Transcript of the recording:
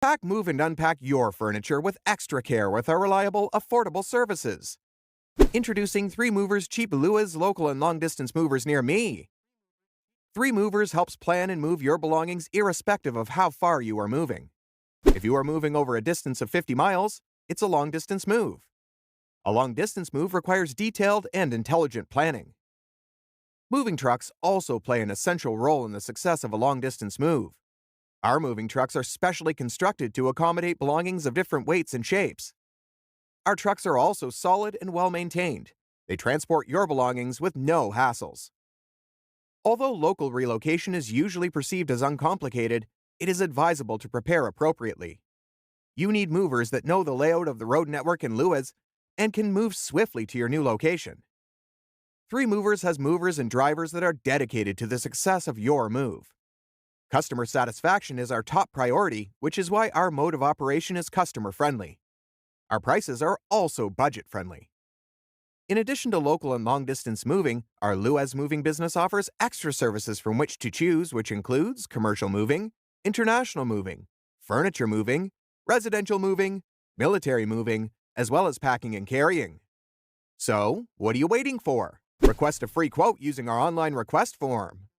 Pack, move, and unpack your furniture with extra care with our reliable, affordable services. Introducing 3 Movers Cheap Lewes local and long-distance movers near me. 3 Movers helps plan and move your belongings irrespective of how far you are moving. If you are moving over a distance of 50 miles, it's a long-distance move. A long-distance move requires detailed and intelligent planning. Moving trucks also play an essential role in the success of a long-distance move. Our moving trucks are specially constructed to accommodate belongings of different weights and shapes. Our trucks are also solid and well-maintained. They transport your belongings with no hassles. Although local relocation is usually perceived as uncomplicated, it is advisable to prepare appropriately. You need movers that know the layout of the road network in Lewes and can move swiftly to your new location. 3 Movers has movers and drivers that are dedicated to the success of your move. Customer satisfaction is our top priority, which is why our mode of operation is customer-friendly. Our prices are also budget-friendly. In addition to local and long-distance moving, our Lewes moving business offers extra services from which to choose, which includes commercial moving, international moving, furniture moving, residential moving, military moving, as well as packing and carrying. So, what are you waiting for? Request a free quote using our online request form.